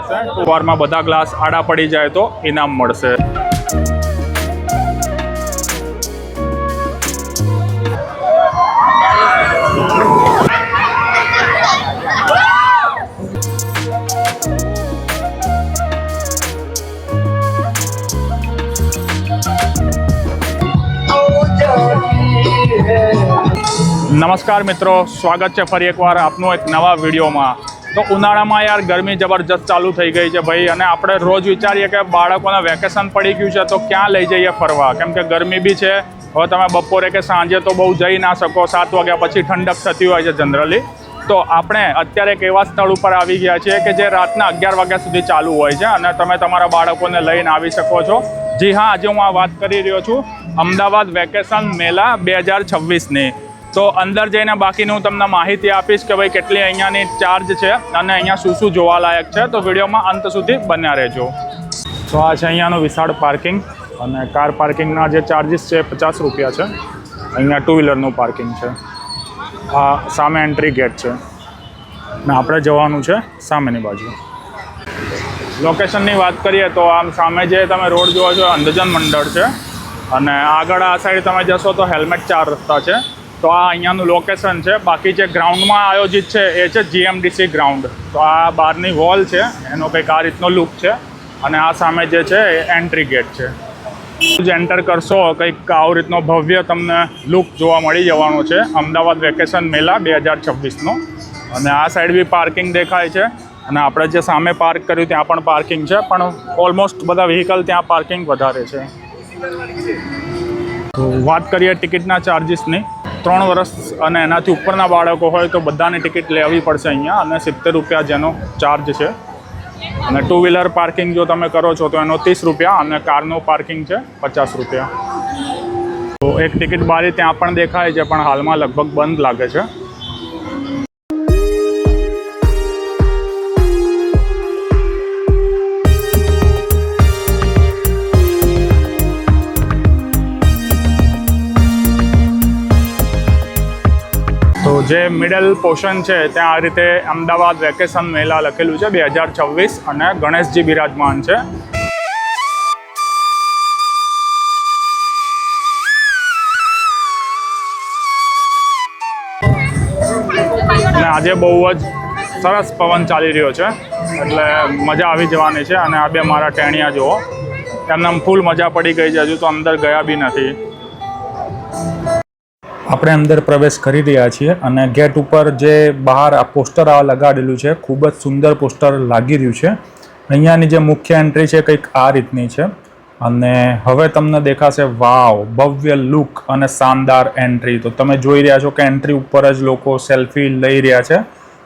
જશે। સવારમાં બધા ગ્લાસ આડા પડી જાય તો ઇનામ મળશે। નમસ્કાર મિત્રો, સ્વાગત છે ફરી એકવાર આપનું એક નવા વિડીયોમાં। તો ઉનાળામાં યાર ગરમી જબરજસ્ત ચાલુ થઈ ગઈ છે ભાઈ, અને આપણે રોજ વિચારીએ કે બાળકોને વેકેશન પડી ગયું છે તો ક્યાં લઈ જઈએ ફરવા, કેમ કે ગરમી બી છે। હવે તમે બપોરે કે સાંજે તો બહુ જઈ ના શકો, 7 વાગ્યા પછી ઠંડક થતી હોય છે જનરલી। તો આપણે અત્યારે એક એવા સ્થળ ઉપર આવી ગયા છીએ કે જે રાતના 11 વાગ્યા સુધી ચાલુ હોય છે અને તમે તમારા બાળકોને લઈને આવી શકો છો। જી હા, આજે હું આ વાત કરી રહ્યો છું અમદાવાદ વેકેશન મેળા 2026ની। તો અંદર જઈને બાકીની હું તમને માહિતી આપીશ કે ભાઈ કેટલી અહીંયાની ચાર્જ છે અને અહીંયા શું શું જોવાલાયક છે। તો વિડીયોમાં અંત સુધી બન્યા રહેજો। તો આ છે અહીંયાનું વિશાળ પાર્કિંગ, અને કાર પાર્કિંગના જે ચાર્જીસ છે 50 રૂપિયા છે। અહીંયા 2 વ્હીલરનું પાર્કિંગ છે। આ સામે એન્ટ્રી ગેટ છે ને આપણે જવાનું છે સામેની બાજુ। લોકેશનની વાત કરીએ તો આમ સામે જે તમે રોડ જોવો છો અંધજન મંડળ છે, અને આગળ આ સાઈડ તમે જશો તો હેલ્મેટ 4 રસ્તા છે। તો આ અહીંયાનું લોકેશન છે। બાકી જે ગ્રાઉન્ડમાં આયોજિત છે એ છે GMDC ગ્રાઉન્ડ। તો આ બહારની વોલ છે, એનો કંઈક આ રીતનો લુક છે, અને આ સામે જે છે એ એન્ટ્રી ગેટ છે। જે એન્ટર કરશો કંઈક આવો રીતનો ભવ્ય તમને લુક જોવા મળી જવાનો છે અમદાવાદ વેકેશન મેળા 2026નો। અને આ સાઈડ બી પાર્કિંગ દેખાય છે, અને આપણે જે સામે પાર્ક કર્યું ત્યાં પણ પાર્કિંગ છે, પણ ઓલમોસ્ટ બધા વ્હીકલ ત્યાં પાર્કિંગ વધારે છે। તો વાત કરીએ ટિકિટના ચાર્જીસની, 3 વર્ષ અને એનાથી ઉપરના બાળકો હોય તો બધાની ટિકિટ લેવી પડશે અહીંયા, અને 70 રૂપિયા જેનો ચાર્જ છે। અને 2 વ્હીલર પાર્કિંગ જો તમે કરો છો તો એનો 30 રૂપિયા, અને કારનું પાર્કિંગ છે 50 રૂપિયા। તો એક ટિકિટ બારી ત્યાં પણ દેખાય છે, પણ હાલમાં લગભગ બંધ લાગે છે। તો જે મિડલ પોર્શન છે ત્યાં આ રીતે અમદાવાદ વેકેશન મેળા લખેલું છે 2026, અને ગણેશજી બિરાજમાન છે। અને આજે બહુ જ સરસ પવન ચાલી રહ્યો છે, એટલે મજા આવી જવાની છે। અને આ બે મારા ટેણિયા જુઓ, એમને ફૂલ મજા પડી ગઈ છે, હજુ તો અંદર ગયા બી નથી। આપણે અંદર પ્રવેશ કરી રહ્યા છીએ, અને ગેટ ઉપર જે બહાર આ પોસ્ટર આ લગાડેલું છે, ખૂબ જ સુંદર પોસ્ટર લાગી રહ્યું છે। અહીંયાની જે મુખ્ય એન્ટ્રી છે કંઈક આ રીતની છે, અને હવે તમને દેખાશે વાવ, ભવ્ય લુક અને શાનદાર એન્ટ્રી। તો તમે જોઈ રહ્યા છો કે એન્ટ્રી ઉપર જ લોકો સેલ્ફી લઈ રહ્યા છે,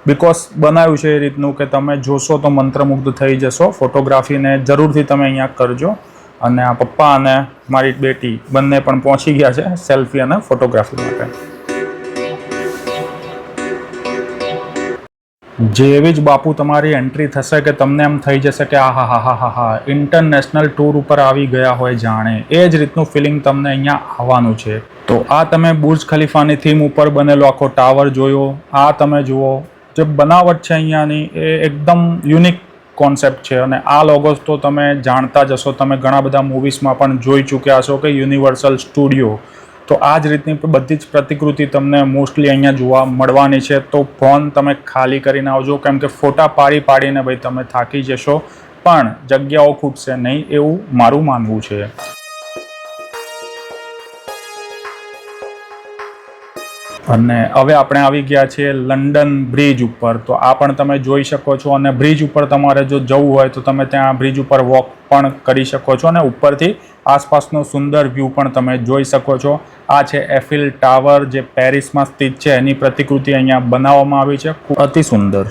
બિકોઝ બનાવ્યું છે એ રીતનું કે તમે જોશો તો મંત્રમુગ્ધ થઈ જશો। ફોટોગ્રાફીને જરૂરથી તમે અહીંયા કરજો। અને આ પપ્પા અને મારી બેટી બંને પણ પહોંચી ગયા છે સેલ્ફી અને ફોટોગ્રાફી માટે। જેવી જ બાપુ તમારી એન્ટ્રી થશે કે તમને એમ થઈ જશે કે હા ઇન્ટરનેશનલ ટૂર ઉપર આવી ગયા હોય જાણે, એ જ રીતનું ફિલિંગ તમને અહીંયા આવવાનું છે। તો આ તમે બુર્જ ખલીફાની થીમ ઉપર બનેલો આખો ટાવર જોયો, આ તમે જુઓ જે બનાવટ છે અહીંયાની એ એકદમ યુનિક કોન્સેપ્ટ છે। અને આ લોગોસ તો તમે જાણતા જ હશો, તમે ઘણા બધા મૂવીઝમાં પણ જોઈ ચૂક્યા હશો કે યુનિવર્સલ સ્ટુડિયો। તો આ જ રીતની બધી જ પ્રતિકૃતિ તમને મોસ્ટલી અહીંયા જોવા મળવાની છે। તો ફોન તમે ખાલી કરીને આવજો, કેમ કે ફોટા પાડીને ભાઈ તમે થાકી જશો, પણ જગ્યાઓ ખૂટશે નહીં એવું મારું માનવું છે। અને હવે આપણે આવી ગયા છીએ લંડન બ્રિજ ઉપર। તો આ પણ તમે જોઈ શકો છો, અને બ્રિજ ઉપર તમારે જો જવું હોય તો તમે ત્યાં બ્રિજ ઉપર વોક પણ કરી શકો છો, અને ઉપરથી આસપાસનો સુંદર વ્યૂ પણ તમે જોઈ શકો છો। આ છે એફિલ ટાવર, જે પેરિસમાં સ્થિત છે, એની પ્રતિકૃતિ અહીંયા બનાવવામાં આવી છે, અતિ સુંદર।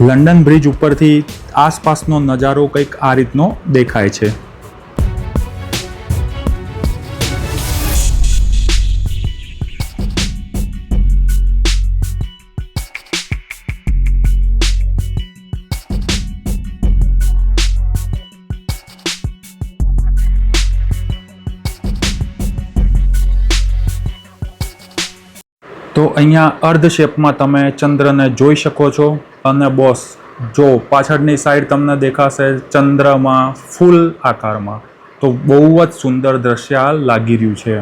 લંડન બ્રિજ ઉપરથી આસપાસનો નજારો કંઈક આ રીતનો દેખાય છે. તો અહીંયા અર્ધ શેપમાં તમે ચંદ્રને જોઈ શકો છો. અને બોસ જો પાછળની સાઈડ તમને દેખાશે ચંદ્રમાં ફૂલ આકારમાં. તો બહુ જ સુંદર દ્રશ્ય લાગી રહ્યું છે.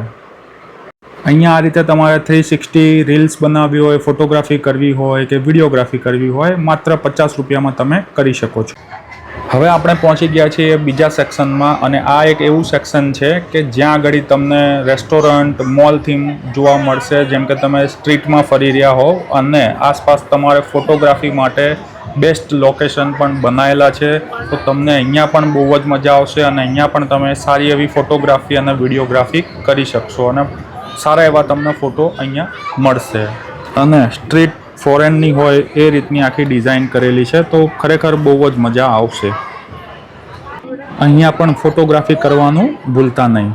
અહીંયા આ રીતે તમારે 360 રીલ્સ બનાવવી હોય, ફોટોગ્રાફી કરવી હોય કે વિડીયોગ્રાફી કરવી હોય, માત્ર 50 રૂપિયામાં તમે કરી શકો છો. હવે આપણે પહોંચી ગયા છીએ બીજા સેક્શનમાં, અને આ એક એવું સેક્શન છે કે જ્યાં આગળ તમને રેસ્ટોરન્ટ, મોલ થીમ જોવા મળશે. જેમ કે તમે સ્ટ્રીટમાં ફરી રહ્યા હો અને આસપાસ તમારે ફોટોગ્રાફી માટે બેસ્ટ લોકેશન પણ બનાવેલા છે. તો તમને અહીંયા પણ બહુ જ મજા આવશે અને અહીંયા પણ તમે સારી એવી ફોટોગ્રાફી અને વિડીયોગ્રાફી કરી શકશો અને સારા એવા તમને ફોટો અહીંયા મળશે. અને સ્ટ્રીટ ફોરેનની હોય એ રીતની આખી ડિઝાઇન કરેલી છે. તો ખરેખર બહુ જ મજા આવશે. અહીંયા પણ ફોટોગ્રાફી કરવાનું ભૂલતા નહીં.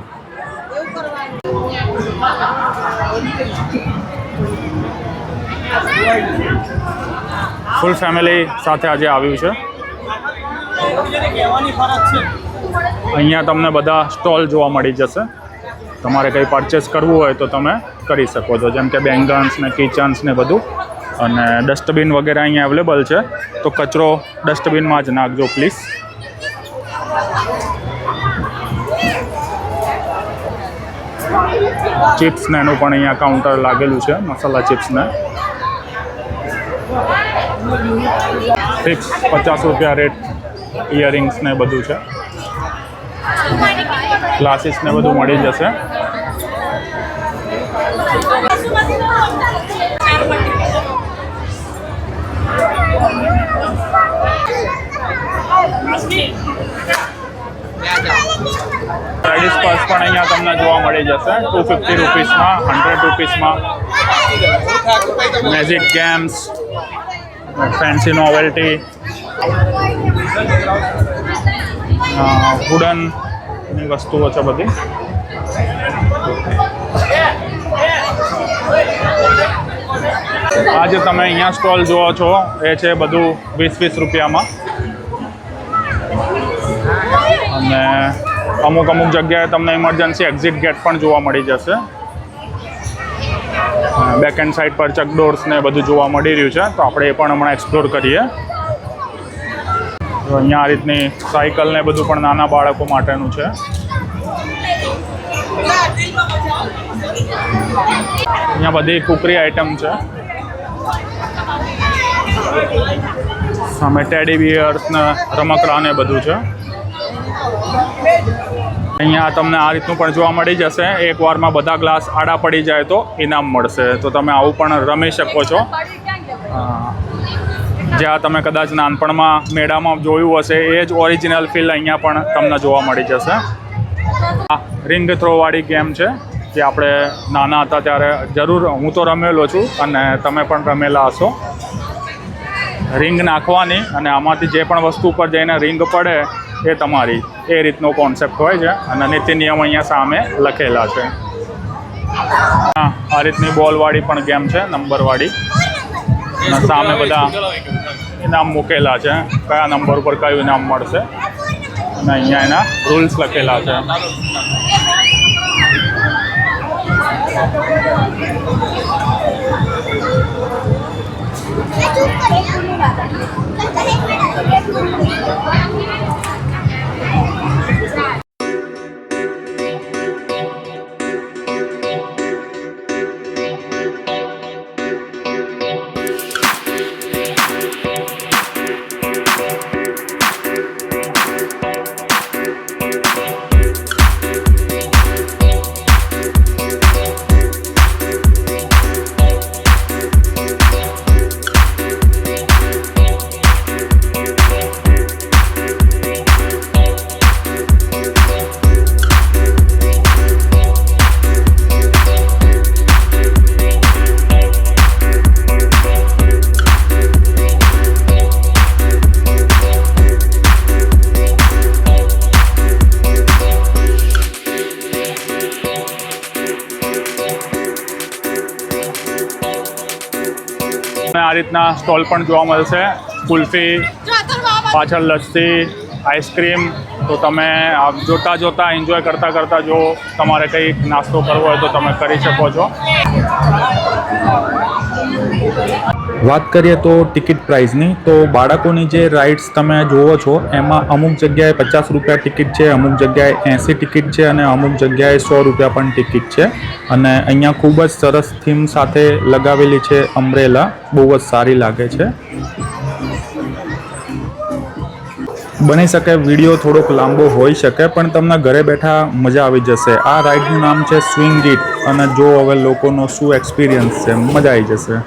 ફૂલ ફેમિલી સાથે આજે આવ્યું છે. અહીંયા તમને બધા સ્ટોલ જોવા મળી જશે. તમારે કંઈ પરચેસ કરવું હોય તો તમે કરી શકો છો, જેમ કે બેંગન્સ ને કિચન્સ ને બધું. અને ડસ્ટબિન વગેરે અહીંયા અવેલેબલ છે. તો કચરો ડસ્ટબિનમાં જ નાખજો પ્લીઝ. ચિપ્સ ને એનું પણ અહીંયા કાઉન્ટર લાગેલું છે, મસાલા ચિપ્સને. ફિક્સ 50 રૂપિયા રેટ. ઇયરિંગ્સ ને બધું છે, ગ્લાસીસ ને બધું મળી જશે. લેડીઝ પર્સ પણ અહીંયા તમને જોવા મળી જશે 250 રૂપીસમાં, 100 રૂપીસમાં. મેજિક ગેમ્સ, ફેન્સી નોવેલ્ટી, વુડનની વસ્તુઓ છે બધી. આ જે તમે અહીંયા સ્ટોલ જુઓ છો એ છે બધું 20-20 રૂપિયામાં. અને અમુક જગ્યાએ તમને ઇમરજન્સી એક્ઝિટ ગેટ પણ જોવા મળી જશે. બેક એન્ડ સાઈડ પર ચકડોર્સ ને બધું જોવા મળી રહ્યું છે. તો આપણે એ પણ હમણાં એક્સપ્લોર કરીએ. તો અહીંયા આ રીતની સાયકલ ને બધું પણ નાના બાળકો માટેનું છે. અહીંયા બધી કુકરી આઈટમ છે. સામે ટેડી બિયર્સ ને રમકડા ને બધું છે. અહીંયા તમને આ રીતનું પણ જોવા મળી જશે. એક વારમાં બધા ગ્લાસ આડા પડી જાય તો ઇનામ મળશે. તો તમે આવું પણ રમી શકો છો. જ્યાં તમે કદાચ નાનપણમાં મેળામાં જોયું હશે એ જ ઓરિજિનલ ફીલ અહીંયા પણ તમને જોવા મળી જશે. આ રિંગ થ્રોવાળી ગેમ છે જે આપણે નાના હતા ત્યારે જરૂર હું તો રમેલો છું અને તમે પણ રમેલા હશો. રિંગ નાખવાની અને આમાંથી જે પણ વસ્તુ પર જઈને રિંગ પડે એ તમારી, એ રીતનો કોન્સેપ્ટ હોય છે. અને નીતિ નિયમ અહીંયા સામે લખેલા છે. આ રીતની બોલવાળી પણ ગેમ છે, નંબરવાળી. અને સામે બધા ઇનામ મૂકેલા છે, કયા નંબર ઉપર કયું ઇનામ મળશે. અને અહીંયા એના રૂલ્સ લખેલા છે. તમને આ રીતના સ્ટોલ પણ જોવા મળશે. કુલ્ફી, પાછળ લસ્સી, આઈસ્ક્રીમ. તો તમે જોતા એન્જોય કરતાં જો તમારે કંઈક નાસ્તો કરવો હોય તો તમે કરી શકો છો. વાત કરીએ તો ટિકિટ પ્રાઇસની, તો બાળકોની જે રાઇડ્સ તમે જુઓ છો એમાં અમુક જગ્યાએ 50 રૂપિયા ટિકિટ છે, અમુક જગ્યાએ 80 ટિકિટ છે અને અમુક જગ્યાએ 100 રૂપિયા પણ ટિકિટ છે. અને અહીંયા ખૂબ જ સરસ થીમ સાથે લગાવેલી છે અમ્બ્રેલા, બહુ જ સારી લાગે છે. બની શકે વિડીયો થોડોક લાંબો હોઈ શકે પણ તમને ઘરે બેઠા મજા આવી જશે. આ રાઇડનું નામ છે સ્વિંગ ઇટ અને જો હવે લોકોનો શું એક્સપિરિયન્સ છે, મજા આવી જશે.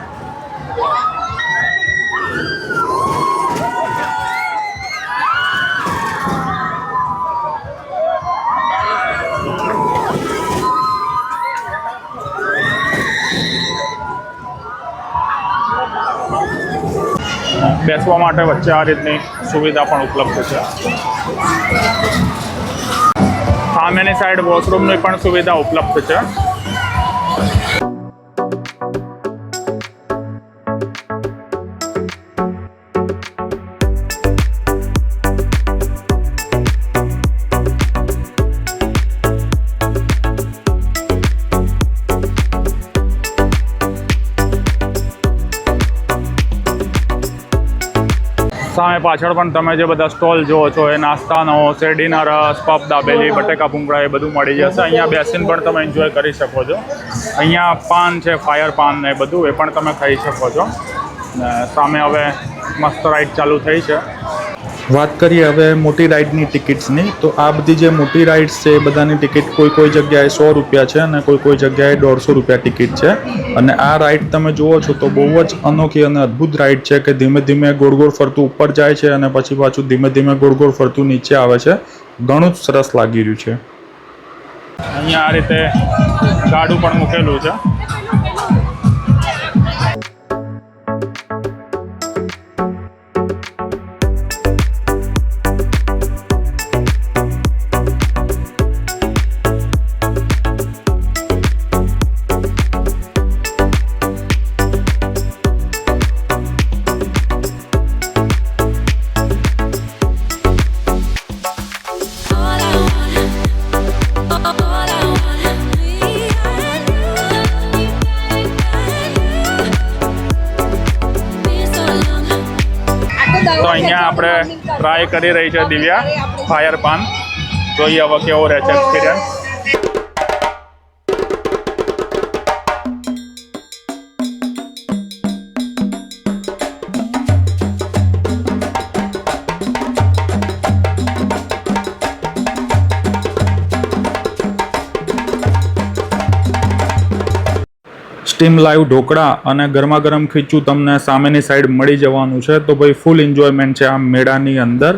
બેસવા માટે વચ્ચે આ રીતની સુવિધા પણ ઉપલબ્ધ છે. સામેની સાઈડ વોશરૂમની પણ સુવિધા ઉપલબ્ધ છે. સામે પાછળ પણ તમે જે બધા સ્ટોલ જુઓ છો એ નાસ્તાનો, શેરડીના રસ, પફ દાબેલી, બટેકા ભૂંગળા એ બધું મળી જશે. અહીંયા બેસીને પણ તમે એન્જોય કરી શકો છો. અહીંયા પાન છે, ફાયર પાન ને બધું એ પણ તમે ખાઈ શકો છો. ને સામે હવે મસ્ત રાઈડ ચાલુ થઈ છે. વાત કરીએ હવે મોટી રાઈડની ટિકિટ્સની, તો આ બધી જે મોટી રાઇડ્સ છે એ બધાની ટિકિટ કોઈ જગ્યાએ 100 રૂપિયા છે અને કોઈ જગ્યાએ 150 રૂપિયા ટિકિટ છે. અને આ રાઇડ તમે જુઓ છો તો બહુ જ અનોખી અને અદ્ભુત રાઇડ છે કે ધીમે ધીમે ગોળ ફરતું ઉપર જાય છે અને પછી પાછું ધીમે ધીમે ગોળ ફરતું નીચે આવે છે. ઘણું જ સરસ લાગી રહ્યું છે. અહીંયા આ રીતે ગાડું પણ મૂકેલું છે. તો અહીંયા આપણે ટ્રાય કરી રહી છે દિવ્યા ફાયર પાન. જોઈએ હવે કેવો રહે છે એક્સપિરિયન્સ. સ્ટીમ લાઈવ ઢોકળા અને ગરમા ગરમ ખીચું તમને સામેની સાઈડ મળી જવાનું છે. તો ભાઈ ફૂલ એન્જોયમેન્ટ છે આ મેળાની અંદર.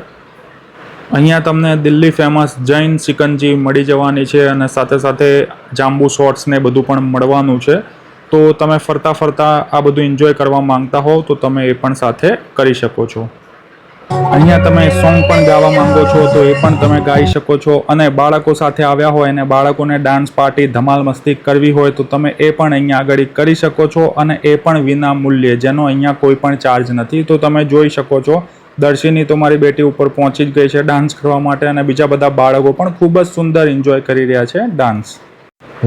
અહીંયા તમને દિલ્હી ફેમસ જૈન સિકંજી મળી જવાની છે અને સાથે સાથે જાંબુ શોર્ટ્સ ને બધું પણ મળવાનું છે. તો તમે ફરતા આ બધું એન્જોય કરવા માંગતા હોવ તો તમે એ પણ સાથે કરી શકો છો. અહીંયા તમે સોંગ પણ ગાવા માંગો છો તો એ પણ તમે ગાઈ શકો છો. અને બાળકો સાથે આવ્યા હોય અને બાળકોને ડાન્સ પાર્ટી ધમાલ મસ્તી કરવી હોય તો તમે એ પણ અહીંયા આગળ કરી શકો છો અને એ પણ વિના મૂલ્યે, જેનો અહીંયા કોઈ પણ ચાર્જ નથી. તો તમે જોઈ શકો છો દર્શિની તો મારી બેટી ઉપર પહોંચી જ ગઈ છે ડાન્સ કરવા માટે અને બીજા બધા બાળકો પણ ખૂબ જ સુંદર એન્જોય કરી રહ્યા છે ડાન્સ.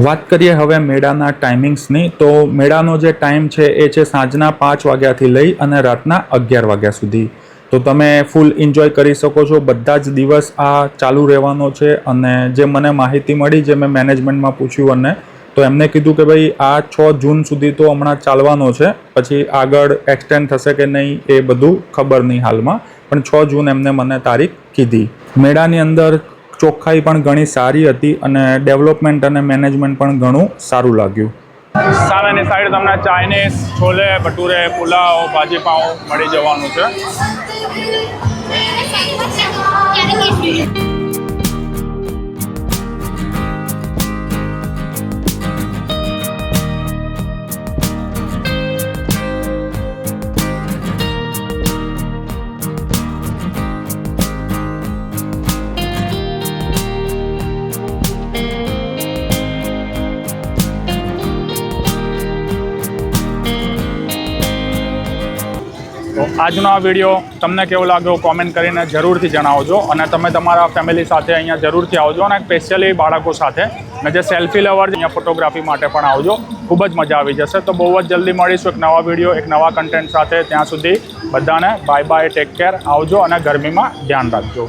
વાત કરીએ હવે મેળાના ટાઈમિંગ્સની, તો મેળાનો જે ટાઈમ છે એ છે સાંજના 5 વાગ્યાથી લઈ અને રાતના 11 વાગ્યા સુધી. તો તમે ફૂલ એન્જોય કરી શકો છો. બધા જ દિવસ આ ચાલુ રહેવાનો છે. અને જે મને માહિતી મળી, જે મેં મેનેજમેન્ટમાં પૂછ્યું અને તો એમને કીધું કે ભાઈ આ 6 જૂન સુધી તો હમણાં ચાલવાનો છે, પછી આગળ એક્સટેન્ડ થશે કે નહીં એ બધું ખબર નહીં હાલમાં, પણ 6 જૂન એમને મને તારીખ કીધી. મેળાની અંદર ચોખ્ખાઈ પણ ઘણી સારી હતી અને ડેવલપમેન્ટ અને મેનેજમેન્ટ પણ ઘણું સારું લાગ્યું. સામેની સાઈડ તમને ચાઇનીઝ, છોલે ભટુરે, પુલાવ, ભાજી પાઉં મળી જવાનું છે. આજનો આ વિડીયો તમને કેવો લાગ્યો કોમેન્ટ કરીને જરૂરથી જણાવજો અને તમે તમારા ફેમિલી સાથે અહીંયા જરૂરથી આવજો અને સ્પેશિયલી બાળકો સાથે અને જે સેલ્ફી લવર અહીંયા ફોટોગ્રાફી માટે પણ આવજો. ખૂબ જ મજા આવી જશે. તો બહુ જ જલ્દી મળીશું એક નવા વિડીયો એક નવા કન્ટેન્ટ સાથે. ત્યાં સુધી બધાને બાય બાય, ટેક કેર, આવજો અને ગરમીમાં ધ્યાન રાખજો.